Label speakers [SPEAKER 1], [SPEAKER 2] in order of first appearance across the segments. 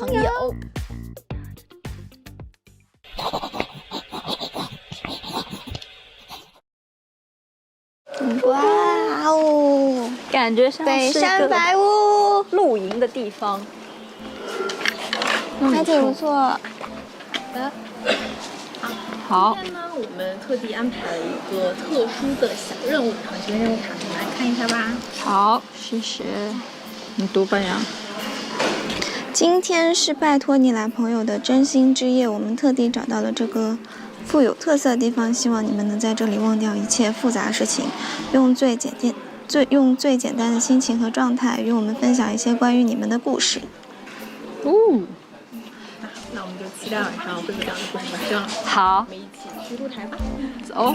[SPEAKER 1] 朋友。
[SPEAKER 2] 哇哦，
[SPEAKER 1] 感觉像
[SPEAKER 2] 北山
[SPEAKER 1] 是个
[SPEAKER 2] 白屋，
[SPEAKER 1] 露营的地方，
[SPEAKER 2] 还挺不错。
[SPEAKER 1] 好，
[SPEAKER 3] 今天呢，我们特地安排了一个特殊的小任务，长期任务卡，我们来看一下吧。
[SPEAKER 1] 好，谢谢。你读吧呀。
[SPEAKER 2] 今天是拜托你来朋友的真心之夜，我们特地找到了这个富有特色的地方，希望你们能在这里忘掉一切复杂的事情，用最简单的心情和状态，与我们分享一些关于你们的故事。
[SPEAKER 1] 哦，
[SPEAKER 3] 那我们就期待晚上会有这样的故事发生。
[SPEAKER 1] 好
[SPEAKER 3] 我，们一起去露台吧。
[SPEAKER 1] 走。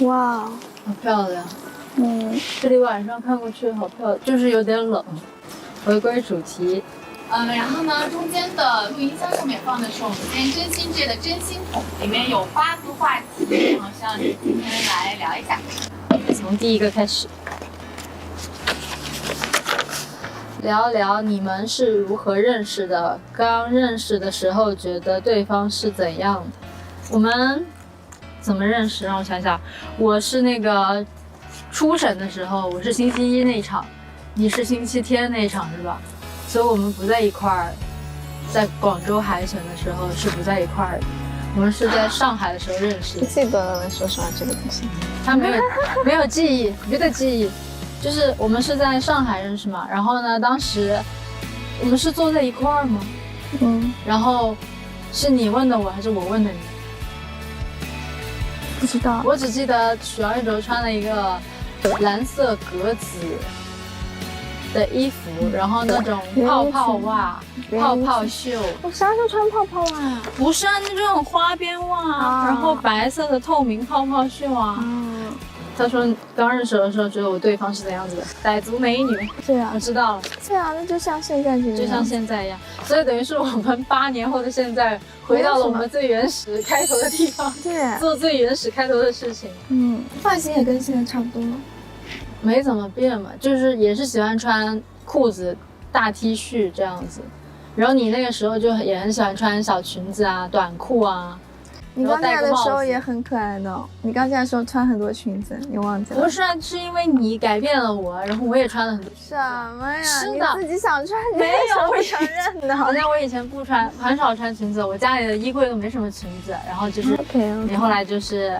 [SPEAKER 2] 哇，
[SPEAKER 1] 好漂亮。
[SPEAKER 2] 嗯，
[SPEAKER 1] 这里晚上看过去好漂亮，就是有点冷。回归主题，
[SPEAKER 4] 然后呢，中间的录音箱上面放的是我们今天真心界的真心桶，里面有8个话题，然后希望你今天来聊一下。
[SPEAKER 1] 从第一个开始，聊聊你们是如何认识的。刚认识的时候，觉得对方是怎样的？我们怎么认识？让我想想，我是那个初审的时候，我是星期一那一场，你是星期天那一场是吧？所以我们不在一块儿。在广州海选的时候是不在一块儿的，我们是在上海的时候认识的。
[SPEAKER 2] 记得了，说实话，这个东西。
[SPEAKER 1] 他没有记忆，绝对记忆。就是我们是在上海认识嘛，然后呢，当时我们是坐在一块儿吗？
[SPEAKER 2] 嗯，
[SPEAKER 1] 然后是你问的我还是我问的你？
[SPEAKER 2] 不知道。
[SPEAKER 1] 我只记得许耀一轴穿了一个蓝色格子的衣服，然后那种泡泡袜、泡泡袖。
[SPEAKER 2] 我啥时候穿泡泡袜？
[SPEAKER 1] 不是啊，那种花边袜，
[SPEAKER 2] 啊
[SPEAKER 1] 然后白色的透明泡泡袖啊。
[SPEAKER 2] 嗯，
[SPEAKER 1] 他说刚认识的时候觉得我对方是怎样子的，傣族美女。
[SPEAKER 2] 对啊
[SPEAKER 1] 我，知道了，
[SPEAKER 2] 对啊，那就像现在这个样子，
[SPEAKER 1] 就像现在一样，所以等于是我们8年后的现在，回到了我们最原始开头的地方，
[SPEAKER 2] 对，
[SPEAKER 1] 做最原始开头的事情，
[SPEAKER 2] 嗯，发型也跟现在差不多。
[SPEAKER 1] 没怎么变嘛，就是也是喜欢穿裤子、大 T 恤这样子。然后你那个时候就也很喜欢穿小裙子啊、短裤啊。
[SPEAKER 2] 你刚进来的时候也很可爱的，你刚进来的时候穿很多裙子，你忘记了？
[SPEAKER 1] 不是啊，是因为你改变了我，然后我也穿了很多。
[SPEAKER 2] 什么呀？
[SPEAKER 1] 是的
[SPEAKER 2] 你自己想穿，你
[SPEAKER 1] 没有
[SPEAKER 2] 为什么不承认呢？
[SPEAKER 1] 好像我以前不穿，很少穿裙子，我家里的衣柜都没什么裙子。然后就是
[SPEAKER 2] OK，
[SPEAKER 1] 你后来就是，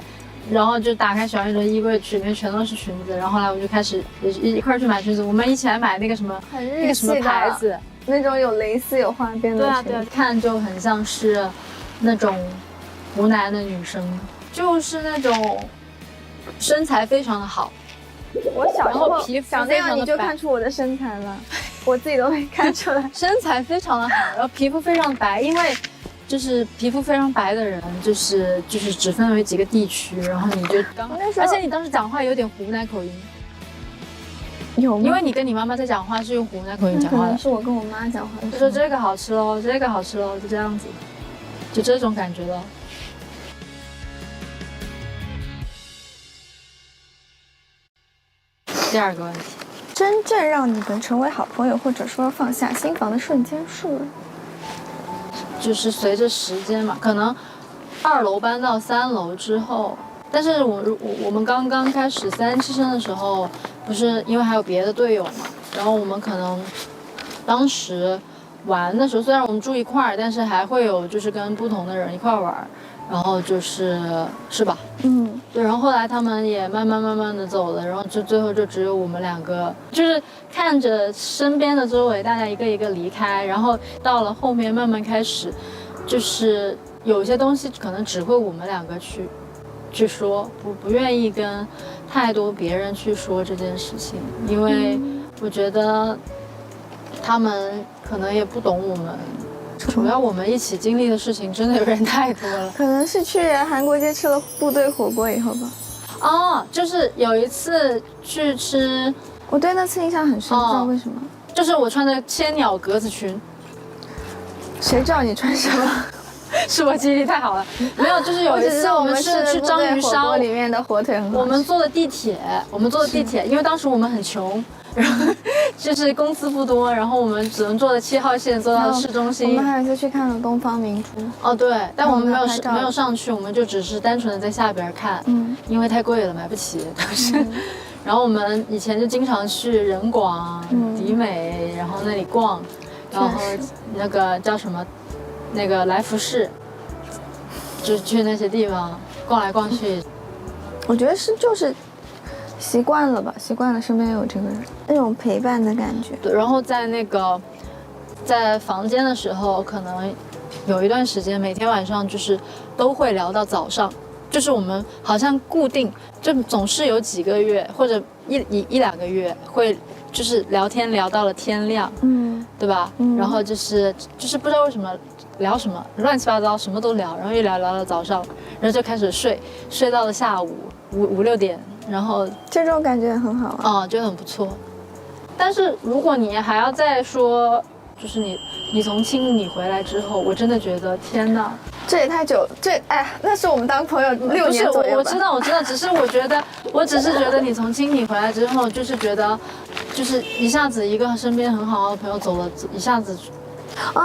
[SPEAKER 1] 然后就打开小一的衣柜，里面全都是裙子。然后后来我就开始一块儿去买裙子，我们一起来买那个什么
[SPEAKER 2] 很
[SPEAKER 1] 那个什么
[SPEAKER 2] 日系的
[SPEAKER 1] 牌子。
[SPEAKER 2] 那种有蕾丝、有花边的裙子。
[SPEAKER 1] 对啊，看就很像是那种湖南的女生，就是那种身材非常的好。
[SPEAKER 2] 我小时
[SPEAKER 1] 然后
[SPEAKER 2] 候
[SPEAKER 1] 皮肤
[SPEAKER 2] 长那样，你就
[SPEAKER 1] 非常的白
[SPEAKER 2] 看出我的身材了，我自己都没看出来。
[SPEAKER 1] 身材非常的好，然后皮肤非常白，因为就是皮肤非常白的人，就是只分为几个地区，然后你就
[SPEAKER 2] 那时候
[SPEAKER 1] 而且你当时讲话有点湖南口音，
[SPEAKER 2] 有吗？
[SPEAKER 1] 因为你跟你妈妈在讲话是用湖南口音讲话的
[SPEAKER 2] 可能，是我跟我妈讲话的
[SPEAKER 1] 就
[SPEAKER 2] 时候。
[SPEAKER 1] 说这个好吃喽，这个好吃喽，就这样子，就这种感觉咯。第二个问题，
[SPEAKER 2] 真正让你们成为好朋友，或者说放下心防的瞬间是？
[SPEAKER 1] 就是随着时间嘛，可能2楼搬到3楼之后，但是我们刚刚开始3期生的时候，不是因为还有别的队友嘛，然后我们可能当时玩的时候，虽然我们住一块儿，但是还会有就是跟不同的人一块儿玩，然后是吧？
[SPEAKER 2] 嗯，
[SPEAKER 1] 对，然后后来他们也慢慢的走了，然后就最后就只有我们2个，就是看着身边的周围大家一个一个离开，然后到了后面慢慢开始，就是有些东西可能只会我们2个去说，不愿意跟太多别人去说这件事情，因为我觉得他们可能也不懂我们。主要我们一起经历的事情真的有点太多了。
[SPEAKER 2] 可能是去韩国街吃了部队火锅以后吧。
[SPEAKER 1] 哦，就是有一次去吃，
[SPEAKER 2] 我对那次印象很深，不知道为什么。
[SPEAKER 1] 就是我穿的千鸟格子裙，
[SPEAKER 2] 谁知道你穿什么？
[SPEAKER 1] 是我记忆力太好了。没有，就是有一次我们是去章鱼烧，
[SPEAKER 2] 里面的火腿很好吃。
[SPEAKER 1] 我们坐的地铁，因为当时我们很穷。然后就是公司不多，然后我们只能坐的7号线坐到市中心。
[SPEAKER 2] 我们还有一次去看了东方明珠。
[SPEAKER 1] 哦，对，但我们没有上去，我们就只是单纯的在下边看，因为太贵了买不起当时。然后我们以前就经常去人广、迪美，然后那里逛，然后那个叫什么，那个来福士，就去那些地方逛来逛去。
[SPEAKER 2] 我觉得就是习惯了吧，习惯了身边有这个人，那种陪伴的感觉。
[SPEAKER 1] 对，然后在房间的时候，可能有一段时间，每天晚上就是都会聊到早上，就是我们好像固定，就总是有几个月或者一两个月会就是聊天聊到了天亮，对吧？然后就是不知道为什么聊什么乱七八糟什么都聊，然后一聊到早上，然后就开始睡到了下午5、6点。然后
[SPEAKER 2] 这种感觉很好啊，
[SPEAKER 1] 就很不错。但是如果你还要再说，就是你从清理回来之后，我真的觉得天哪，
[SPEAKER 2] 这也太久，那是我们当朋友6年左右吧。
[SPEAKER 1] 我知道，只是觉得你从清理回来之后，就是觉得，就是一下子一个身边很好的朋友走了，一下子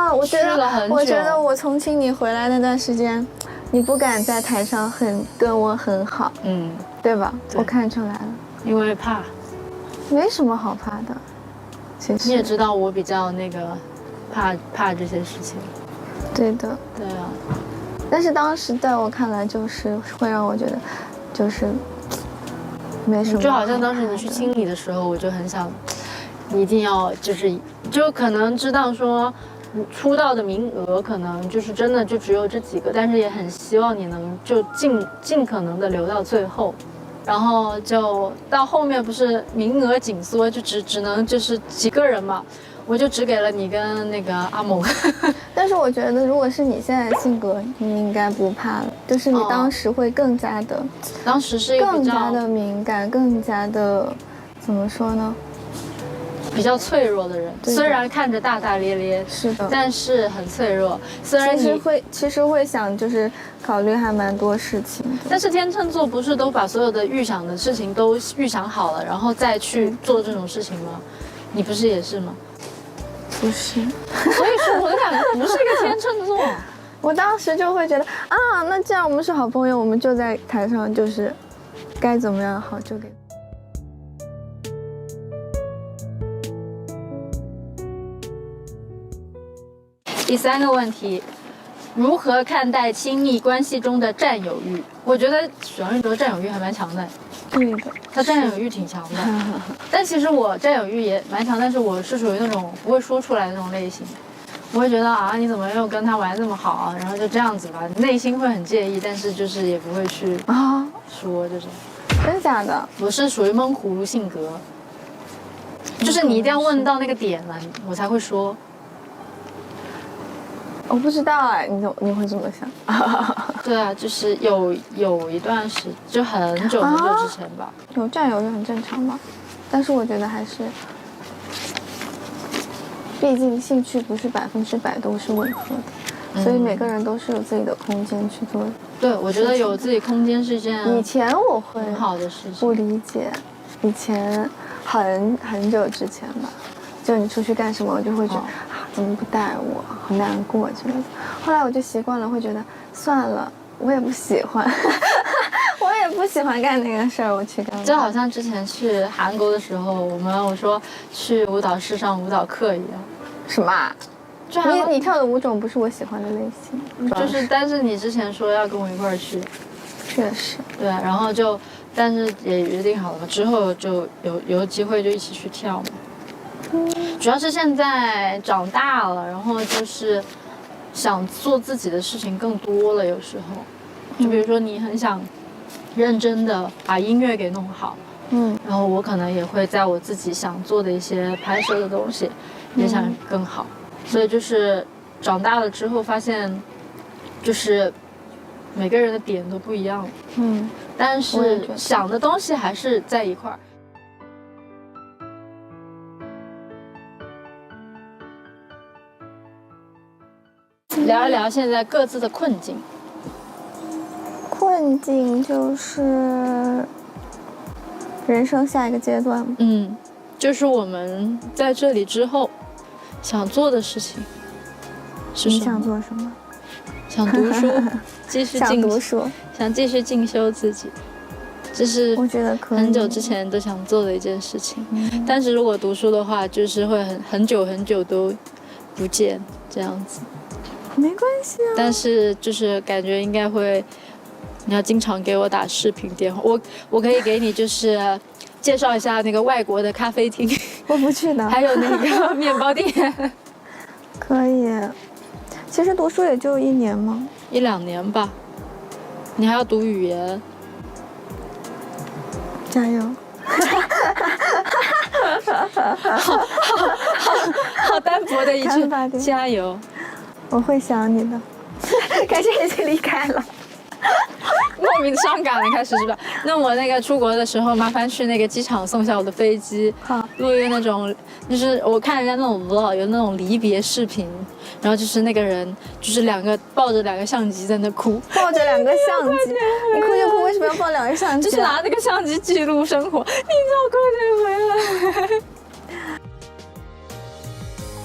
[SPEAKER 2] 我觉得我从清理回来那段时间，你不敢在台上跟我很好，对吧？对，我看出来了，
[SPEAKER 1] 因为怕，
[SPEAKER 2] 没什么好怕的。其实
[SPEAKER 1] 你也知道我比较那个怕这些事情。
[SPEAKER 2] 对的。
[SPEAKER 1] 对啊。
[SPEAKER 2] 但是当时在我看来，就是会让我觉得，就是没什么。
[SPEAKER 1] 就好像当时你去清理的时候，我就很想，你一定要就可能知道说。出道的名额可能就是真的就只有这几个，但是也很希望你能就尽可能的留到最后，然后就到后面不是名额紧缩，就只能就是几个人嘛，我就只给了你跟那个阿蒙。
[SPEAKER 2] 但是我觉得如果是你现在的性格，你应该不怕了，就是你当时会更加的，
[SPEAKER 1] 当时是一个
[SPEAKER 2] 更加的敏感，更加的怎么说呢？
[SPEAKER 1] 比较脆弱的人，虽然看着大大咧咧，
[SPEAKER 2] 是的，
[SPEAKER 1] 但是很脆弱。虽然
[SPEAKER 2] 其实会想，就是考虑还蛮多事情的。
[SPEAKER 1] 但是天秤座不是都把所有的预想的事情都预想好了，然后再去做这种事情吗？你不是也是吗？
[SPEAKER 2] 不是，
[SPEAKER 1] 所以说我的感觉不是一个天秤座。
[SPEAKER 2] 我当时就会觉得那既然我们是好朋友，我们就在台上就是该怎么样好就给。
[SPEAKER 1] 第3个问题，如何看待亲密关系中的占有欲？我觉得许阳玉哲占有欲还蛮强的。
[SPEAKER 2] 对的，
[SPEAKER 1] 他占有欲挺强的。但其实我占有欲也蛮强，但是我是属于那种不会说出来的那种类型。我会觉得你怎么又跟他玩这么好啊？然后就这样子吧，内心会很介意，但是就是也不会去说这种。
[SPEAKER 2] 真假的？
[SPEAKER 1] 我是属于闷葫芦性格，就是你一定要问到那个点了，我才会说。
[SPEAKER 2] 我不知道你会这么想？
[SPEAKER 1] 对啊，就是有一段时就很久之前吧。
[SPEAKER 2] 有占有欲很正常吧，但是我觉得还是，毕竟兴趣不是100%都是吻合的，所以每个人都是有自己的空间去做。
[SPEAKER 1] 对，我觉得有自己空间是一件
[SPEAKER 2] 以前我会
[SPEAKER 1] 很好的事情。
[SPEAKER 2] 不理解，以前很久之前吧，就你出去干什么，我就会觉得怎么不带我，好难过之类的。后来我就习惯了，会觉得算了，我也不喜欢，我也不喜欢干那个事儿，我去干。
[SPEAKER 1] 就好像之前去韩国的时候，我说去舞蹈室上舞蹈课一样。
[SPEAKER 2] 什么？就你跳的舞种不是我喜欢的类型，
[SPEAKER 1] 但是你之前说要跟我一块儿去。
[SPEAKER 2] 确实。对，
[SPEAKER 1] 然后但是也约定好了嘛，之后就有机会就一起去跳嘛。主要是现在长大了，然后就是想做自己的事情更多了，有时候，就比如说你很想认真的把音乐给弄好，然后我可能也会在我自己想做的一些拍摄的东西，也想更好，所以就是长大了之后发现，就是每个人的点都不一样，但是想的东西还是在一块儿。聊一聊现在各自的困境。
[SPEAKER 2] 困境就是人生下一个阶段嘛。
[SPEAKER 1] 就是我们在这里之后想做的事情是什么？
[SPEAKER 2] 你想做什么？
[SPEAKER 1] 想读书，继续
[SPEAKER 2] 想读书，
[SPEAKER 1] 想继续进修自己，这是
[SPEAKER 2] 我觉得可以。
[SPEAKER 1] 很久之前都想做的一件事情。但是如果读书的话，就是会很久都不见这样子。
[SPEAKER 2] 没关系啊。
[SPEAKER 1] 但是就是感觉应该会，你要经常给我打视频电话，我可以给你就是介绍一下那个外国的咖啡厅，
[SPEAKER 2] 我不去的。
[SPEAKER 1] 还有那个面包店。
[SPEAKER 2] 可以。其实读书也就1年嘛
[SPEAKER 1] ，1-2年吧。你还要读语言。
[SPEAKER 2] 加油。
[SPEAKER 1] 好单薄的一句加油。
[SPEAKER 2] 我会想你的。感谢已经离开了。
[SPEAKER 1] 莫名伤感了，开始是吧？那我那个出国的时候，麻烦去那个机场送下我的飞机，录一个那种，就是我看人家那种 vlog 有那种离别视频，然后就是那个人就是抱着2个相机在那哭，
[SPEAKER 2] 抱着2个相机，你哭就哭，为什么要抱2个相机？
[SPEAKER 1] 就是拿那个相机记录生活，你怎么快点回来？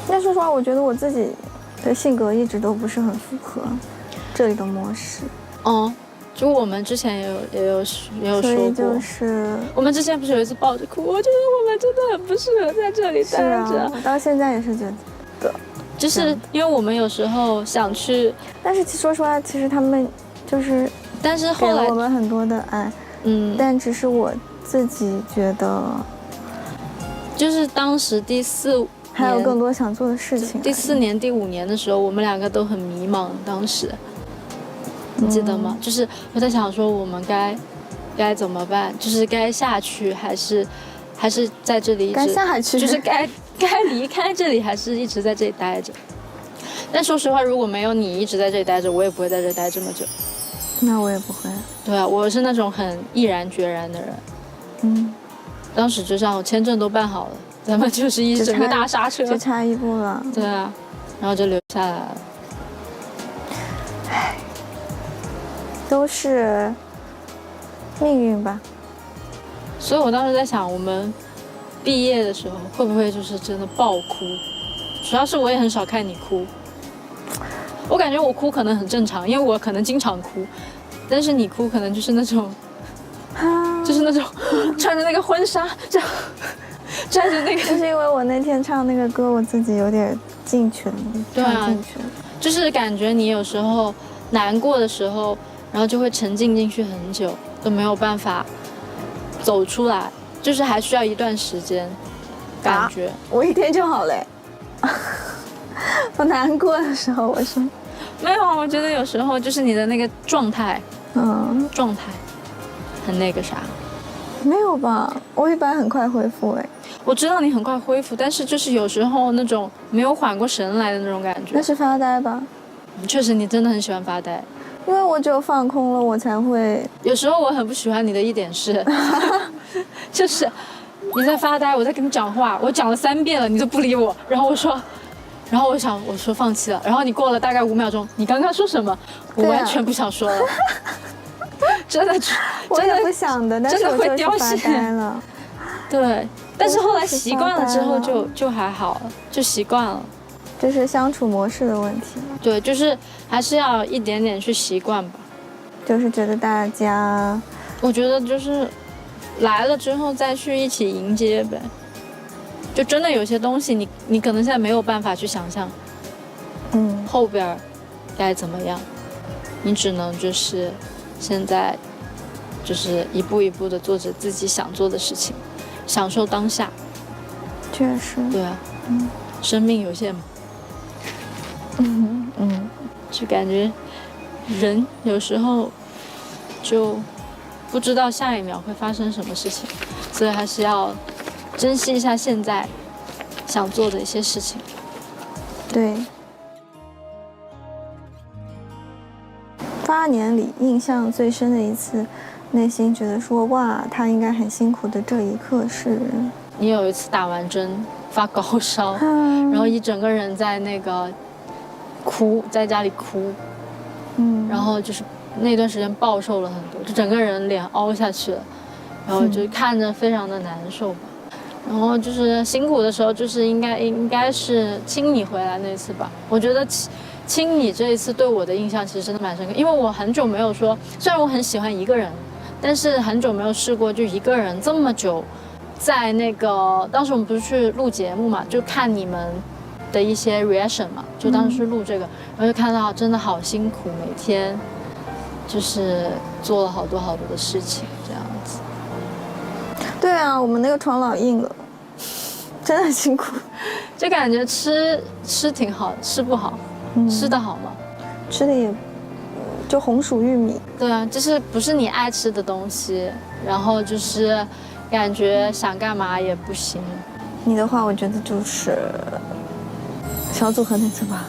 [SPEAKER 2] 那说实话，我觉得我自己的性格一直都不是很符合这里的模式。
[SPEAKER 1] 就我们之前也有说过，
[SPEAKER 2] 所以就是
[SPEAKER 1] 我们之前不是有一次抱着哭，我觉得我们真的很不适合在这里待着。
[SPEAKER 2] 我到现在也是觉得，
[SPEAKER 1] 就是因为我们有时候想去，
[SPEAKER 2] 但是说实话，其实他们就是，
[SPEAKER 1] 但是后来
[SPEAKER 2] 给了我们很多的爱，但只是我自己觉得，
[SPEAKER 1] 就是当时第4年
[SPEAKER 2] 还有更多想做的事情。
[SPEAKER 1] 第4年、第5年的时候，我们2个都很迷茫，当时。你记得吗？就是我在想说，我们该怎么办？就是该下去，还是在这里一直？
[SPEAKER 2] 该下去。
[SPEAKER 1] 就是该离开这里，还是一直在这里待着？但说实话，如果没有你一直在这里待着，我也不会在这里待这么久。
[SPEAKER 2] 那我也不会。
[SPEAKER 1] 对啊，我是那种很毅然决然的人。当时就像我签证都办好了，咱们就是一整个大刹车，
[SPEAKER 2] 就差一步了。
[SPEAKER 1] 对啊，然后就留下来了。
[SPEAKER 2] 都是命运吧。
[SPEAKER 1] 所以我当时在想，我们毕业的时候会不会就是真的爆哭？主要是我也很少看你哭，我感觉我哭可能很正常，因为我可能经常哭，但是你哭可能就是那种，就是那种穿着那个婚纱这样，穿着那个。
[SPEAKER 2] 就是因为我那天唱那个歌，我自己有点进去了，唱进去了。
[SPEAKER 1] 就是感觉你有时候难过的时候，然后就会沉浸进去很久，都没有办法走出来，就是还需要一段时间，感觉。
[SPEAKER 2] 我1天就好嘞。我难过的时候，我说
[SPEAKER 1] 没有，我觉得有时候就是你的那个状态，状态很那个啥。
[SPEAKER 2] 没有吧？我一般很快恢复哎。
[SPEAKER 1] 我知道你很快恢复，但是就是有时候那种没有缓过神来的那种感觉。
[SPEAKER 2] 那是发呆吧？
[SPEAKER 1] 确实，你真的很喜欢发呆。
[SPEAKER 2] 因为我只有放空了，我才会。
[SPEAKER 1] 有时候我很不喜欢你的一点是，就是你在发呆，我在跟你讲话，我讲了3遍了，你都不理我。然后我说放弃了。然后你过了大概5秒钟，你刚刚说什么？我完全不想说了。真的
[SPEAKER 2] 不想的，但是我就是发呆了。
[SPEAKER 1] 对，但是后来习惯了之后就还好了，就习惯了。
[SPEAKER 2] 这是相处模式的问题。
[SPEAKER 1] 对，就是还是要一点点去习惯吧。
[SPEAKER 2] 就是觉得大家，
[SPEAKER 1] 我觉得就是来了之后再去一起迎接呗。就真的有些东西你可能现在没有办法去想象，后边该怎么样，你只能就是现在就是一步一步的做着自己想做的事情，享受当下。
[SPEAKER 2] 确实。对啊。
[SPEAKER 1] 生命有限嘛。就感觉人有时候就不知道下一秒会发生什么事情，所以还是要珍惜一下现在想做的一些事情。
[SPEAKER 2] 对。8年里印象最深的一次，内心觉得说哇，他应该很辛苦的这一刻是，
[SPEAKER 1] 你有一次打完针发高烧，然后一整个人在那个哭，在家里哭，然后就是那段时间暴瘦了很多，就整个人脸凹下去了，然后就看着非常的难受吧。然后就是辛苦的时候，就是应该是亲你回来那次吧。我觉得亲你这一次对我的印象其实真的蛮深刻，因为我很久没有说，虽然我很喜欢一个人，但是很久没有试过就一个人这么久，在那个当时我们不是去录节目嘛，就看你们的一些 reaction 嘛，就当时去录这个，然后就看到真的好辛苦，每天就是做了好多好多的事情这样子。
[SPEAKER 2] 对啊，我们那个床老硬了，真的很辛苦。
[SPEAKER 1] 就感觉吃挺好，吃不好，吃的好吗？
[SPEAKER 2] 吃的也就红薯玉米。
[SPEAKER 1] 对啊，就是不是你爱吃的东西，然后就是感觉想干嘛也不行。
[SPEAKER 2] 你的话，我觉得就是小组合那次吧。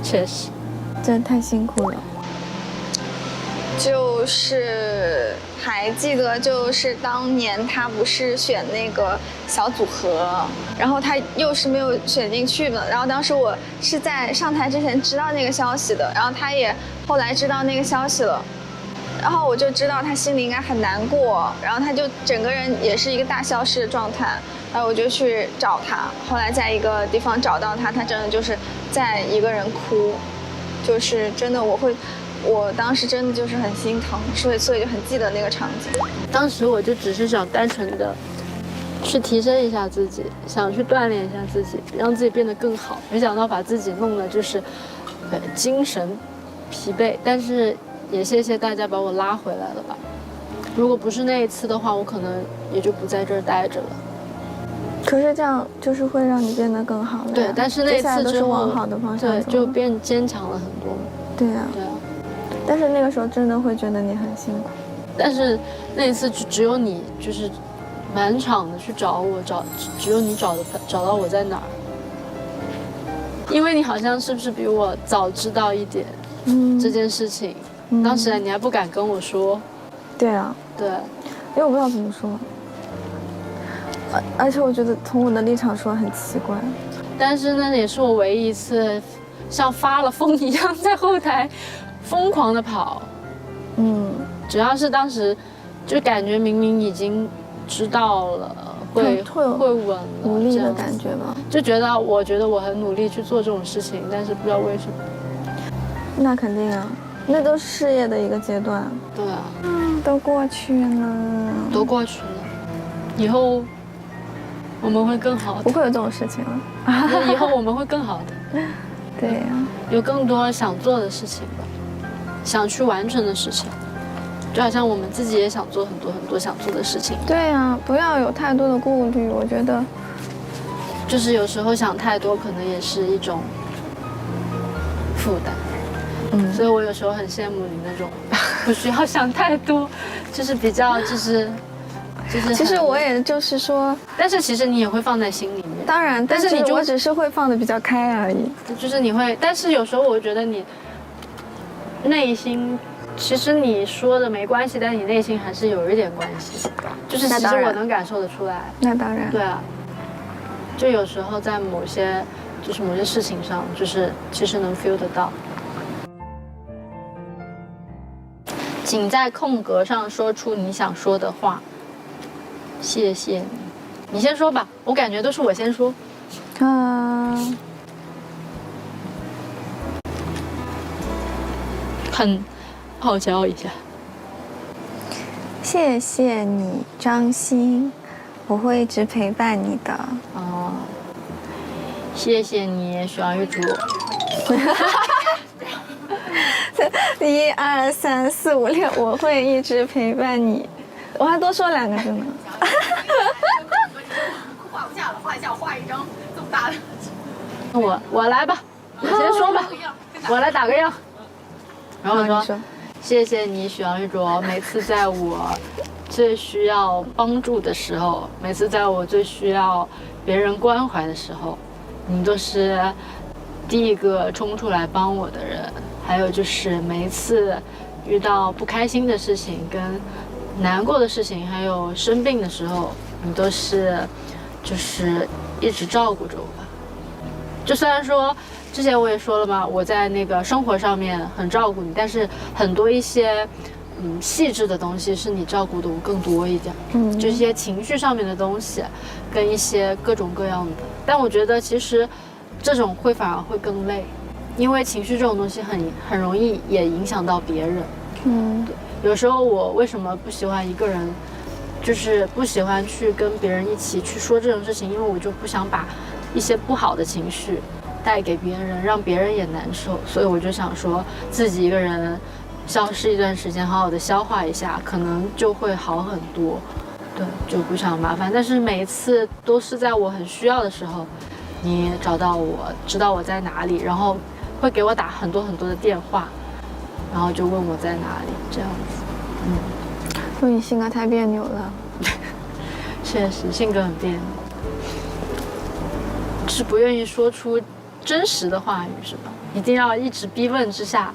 [SPEAKER 1] 确实，
[SPEAKER 2] 真的太辛苦了。就是还记得，就是当年他不是选那个小组合，然后他又是没有选进去的。然后当时我是在上台之前知道那个消息的，然后他也后来知道那个消息了，然后我就知道他心里应该很难过，然后他就整个人也是一个大消失的状态。然后我就去找他，后来在一个地方找到他，他真的就是在一个人哭，就是真的我当时真的就是很心疼，所以就很记得那个场景。
[SPEAKER 1] 当时我就只是想单纯的去提升一下自己，想去锻炼一下自己，让自己变得更好。没想到把自己弄得就是精神疲惫，但是也谢谢大家把我拉回来了吧。如果不是那一次的话，我可能也就不在这儿待着了。
[SPEAKER 2] 可是这样就是会让你变得更好了。
[SPEAKER 1] 对，但是那次之后
[SPEAKER 2] 往好的方向
[SPEAKER 1] 对，就变坚强了很多。
[SPEAKER 2] 对啊。
[SPEAKER 1] 对啊。
[SPEAKER 2] 但是那个时候真的会觉得你很辛苦。
[SPEAKER 1] 但是那一次就只有你就是满场的去找我，只有你找到我在哪儿。因为你好像是不是比我早知道一点这件事情，当时你还不敢跟我说。
[SPEAKER 2] 对啊。对，因为我不知道怎么说。而且我觉得从我的立场说很奇怪，
[SPEAKER 1] 但是那也是我唯一一次像发了疯一样在后台疯狂的跑。主要是当时就感觉明明已经知道了会稳了，
[SPEAKER 2] 努力的感觉吧，
[SPEAKER 1] 就我觉得我很努力去做这种事情，但是不知道为什么。
[SPEAKER 2] 那肯定啊，那都是事业的一个阶段。
[SPEAKER 1] 对啊。
[SPEAKER 2] 都过去了。
[SPEAKER 1] 都过去了，以后我们会更好的。
[SPEAKER 2] 不会有这种事情了。
[SPEAKER 1] 以后我们会更好的。
[SPEAKER 2] 对呀。
[SPEAKER 1] 有更多想做的事情吧，想去完成的事情，就好像我们自己也想做很多很多想做的事情。
[SPEAKER 2] 对呀，不要有太多的顾虑，我觉得。
[SPEAKER 1] 就是有时候想太多，可能也是一种负担。所以我有时候很羡慕你那种不需要想太多，就是比较就是。其实
[SPEAKER 2] 我也就是说，
[SPEAKER 1] 但是其实你也会放在心里面。
[SPEAKER 2] 当然，但是我只是会放得比较开而已。
[SPEAKER 1] 就是你会，但是有时候我觉得你内心，其实你说的没关系，但你内心还是有一点关系。就是其实我能感受得出来。
[SPEAKER 2] 那当然。
[SPEAKER 1] 对啊。就有时候在某些事情上，就是其实能 feel 得到。请在空格上说出你想说的话。谢谢你，你先说吧，我感觉都是我先说。很傲娇一下。
[SPEAKER 2] 谢谢你，张欣，我会一直陪伴你的。
[SPEAKER 1] 哦，谢谢你，许阳玉竹。
[SPEAKER 2] 1、2、3、4、5、6，我会一直陪伴你。我还多说2个字呢。
[SPEAKER 4] 画不下了，画一下，我画一张这么大的。
[SPEAKER 1] 我来吧，我先说吧，我来打个样。然后我说，谢谢你，许阳玉卓，每次在我最需要帮助的时候，每次在我最需要别人关怀的时候，你都是第一个冲出来帮我的人。还有就是每一次遇到不开心的事情跟难过的事情，还有生病的时候，你都是就是一直照顾着我吧。就虽然说之前我也说了嘛，我在那个生活上面很照顾你，但是很多一些细致的东西是你照顾的我更多一点，就是一些情绪上面的东西，跟一些各种各样的。但我觉得其实这种反而会更累，因为情绪这种东西很容易也影响到别人。有时候我为什么不喜欢一个人，就是不喜欢去跟别人一起去说这种事情，因为我就不想把一些不好的情绪带给别人，让别人也难受，所以我就想说自己一个人消失一段时间，好好的消化一下，可能就会好很多。对，就不想麻烦。但是每一次都是在我很需要的时候，你找到我，知道我在哪里，然后会给我打很多很多的电话，然后就问我在哪里，这样子。
[SPEAKER 2] 说你性格太别扭了。
[SPEAKER 1] 确实性格很别扭，是不愿意说出真实的话语，是吧？一定要一直逼问之下，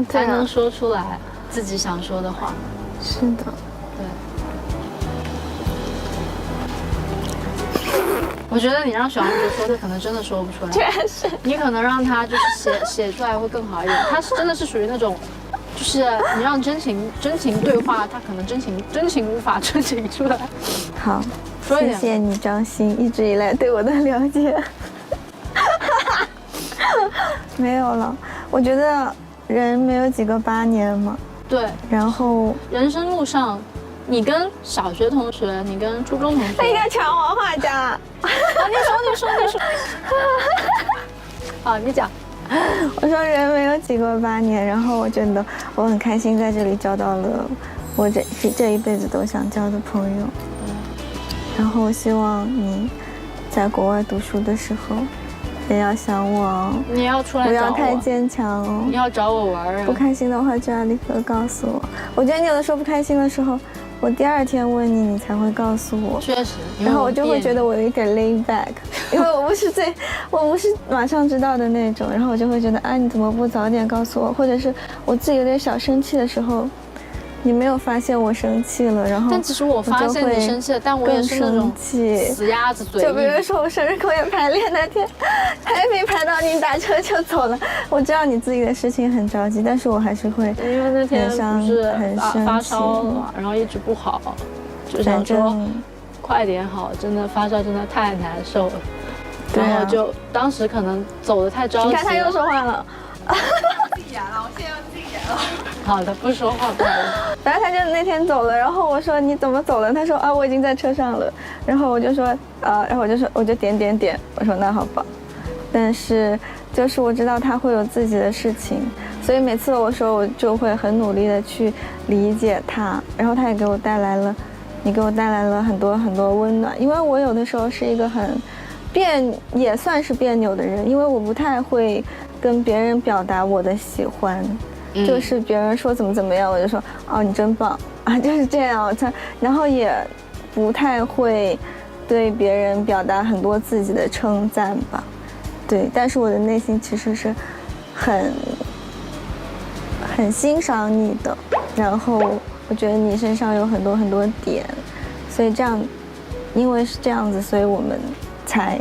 [SPEAKER 1] 才能说出来自己想说的话。
[SPEAKER 2] 是的，
[SPEAKER 1] 对。我觉得你让小王子说，他可能真的说不出来。
[SPEAKER 2] 确实，
[SPEAKER 1] 你可能让他就是写出来会更好一点。他是真的是属于那种，就是你让真情对话，他可能真情无法真情出来。
[SPEAKER 2] 好，谢谢你张鑫一直以来对我的了解。没有了，我觉得人没有几个8年嘛。
[SPEAKER 1] 对。
[SPEAKER 2] 然后
[SPEAKER 1] 人生路上，你跟小学同学，你跟初中同学，
[SPEAKER 2] 那个抢我话讲。啊，
[SPEAKER 1] 你说。好，你讲。
[SPEAKER 2] 我说人没有几个8年，然后我觉得我很开心在这里交到了我这一辈子都想交的朋友。然后我希望你在国外读书的时候也要想我哦，
[SPEAKER 1] 你要出来找我，
[SPEAKER 2] 不要太坚强哦。
[SPEAKER 1] 你要找我玩啊！
[SPEAKER 2] 不开心的话就要立刻告诉我。我觉得你有的时候不开心的时候，我第2天问你，你才会告诉我。
[SPEAKER 1] 确实，
[SPEAKER 2] 然后我就会觉得我有一点 lay back， 因为我不是马上知道的那种。然后我就会觉得啊，你怎么不早点告诉我？或者是我自己有点小生气的时候，你没有发现我生气了，然后
[SPEAKER 1] 但其实我发现你生气了，但我也是那种死鸭子嘴硬。
[SPEAKER 2] 就比如说我生日公演排练那天，还没排到你打车就走了。我知道你自己的事情很着急，但是我还是会
[SPEAKER 1] 因为那天不是发烧了嘛，然后一直不好，就想说快点好，真的发烧真的太难受了。然后就当时可能走得太着急。
[SPEAKER 2] 你看他又说话了。
[SPEAKER 4] 禁言了，我现在要禁言了。
[SPEAKER 1] 好的，不说话，不好意思。
[SPEAKER 2] 反正他就那天走了，然后我说你怎么走了？他说啊，我已经在车上了。然后我就说然后我就点，我说那好吧。但是就是我知道他会有自己的事情，所以每次我说我就会很努力的去理解他，然后他也给我带来了，你给我带来了很多很多温暖。因为我有的时候是一个也算是别扭的人，因为我不太会跟别人表达我的喜欢。就是别人说怎么样，我就说哦你真棒啊，就是这样。然后也不太会对别人表达很多自己的称赞吧，对。但是我的内心其实是很欣赏你的，然后我觉得你身上有很多很多点，所以这样，因为是这样子，所以我们才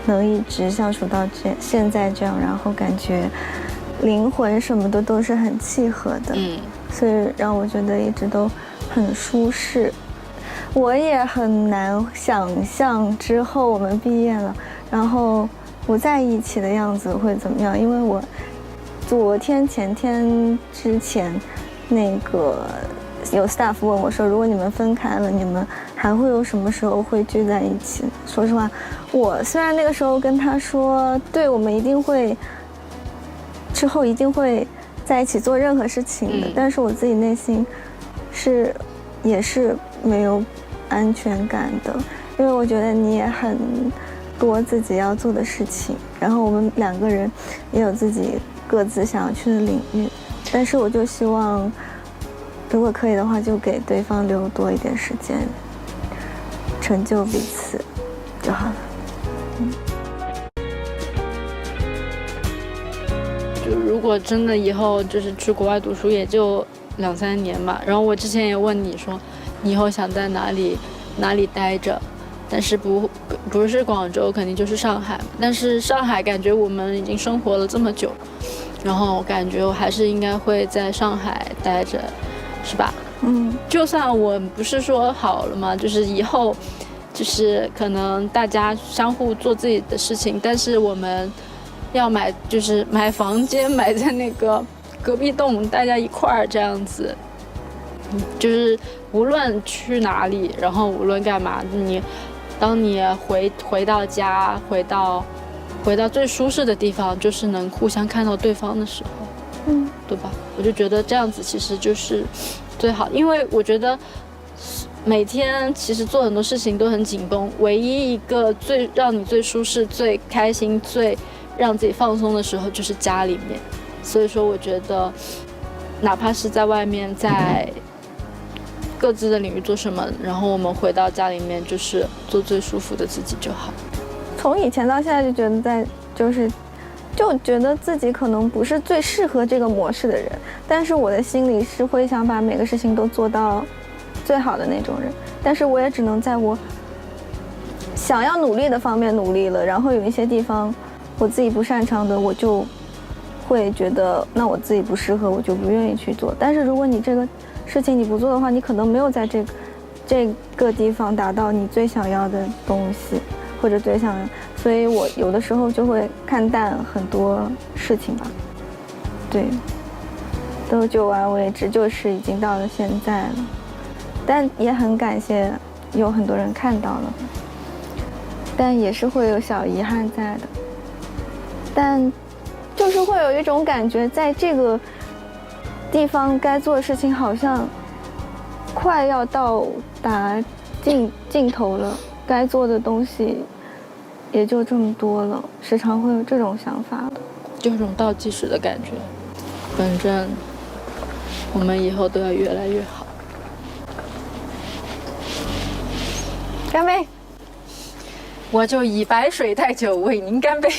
[SPEAKER 2] 能一直相处到现在这样，然后感觉灵魂什么的都是很契合的，所以让我觉得一直都很舒适。我也很难想象之后我们毕业了，然后不在一起的样子会怎么样，因为我昨天前天之前那个有 staff 问我说，如果你们分开了，你们还会有什么时候会聚在一起？说实话，我虽然那个时候跟他说，对，我们一定会之后一定会在一起做任何事情的，但是我自己内心也是没有安全感的，因为我觉得你也很多自己要做的事情，然后我们2个人也有自己各自想要去的领域，但是我就希望如果可以的话，就给对方留多一点时间，成就彼此就好了。
[SPEAKER 1] 就如果真的以后就是去国外读书，也就2、3年吧。然后我之前也问你说，你以后想在哪里待着，但是不是广州肯定就是上海，但是上海感觉我们已经生活了这么久，然后感觉我还是应该会在上海待着，是吧？就算我不是说好了嘛，就是以后就是可能大家相互做自己的事情，但是我们要就是买房间，买在那个隔壁栋，大家一块儿这样子，就是无论去哪里，然后无论干嘛，当你回到家，回到最舒适的地方，就是能互相看到对方的时候，对吧？我就觉得这样子其实就是最好，因为我觉得每天其实做很多事情都很紧绷，唯一一个让你最舒适、最开心、最让自己放松的时候就是家里面。所以说我觉得哪怕是在外面在各自的领域做什么，然后我们回到家里面就是做最舒服的自己就好。
[SPEAKER 2] 从以前到现在就觉得就觉得自己可能不是最适合这个模式的人，但是我的心里是会想把每个事情都做到最好的那种人，但是我也只能在我想要努力的方面努力了，然后有一些地方我自己不擅长的，我就会觉得那我自己不适合，我就不愿意去做。但是如果你这个事情你不做的话，你可能没有在这个地方达到你最想要的东西，或者最想要，所以我有的时候就会看淡很多事情吧。对，都就完为止，就是已经到了现在了。但也很感谢有很多人看到了，但也是会有小遗憾在的。但就是会有一种感觉，在这个地方该做的事情好像快要到达尽头了，该做的东西也就这么多了，时常会有这种想法的，
[SPEAKER 1] 就有种倒计时的感觉。反正我们以后都要越来越好。
[SPEAKER 2] 干杯！
[SPEAKER 1] 我就以白水代酒，为您干杯。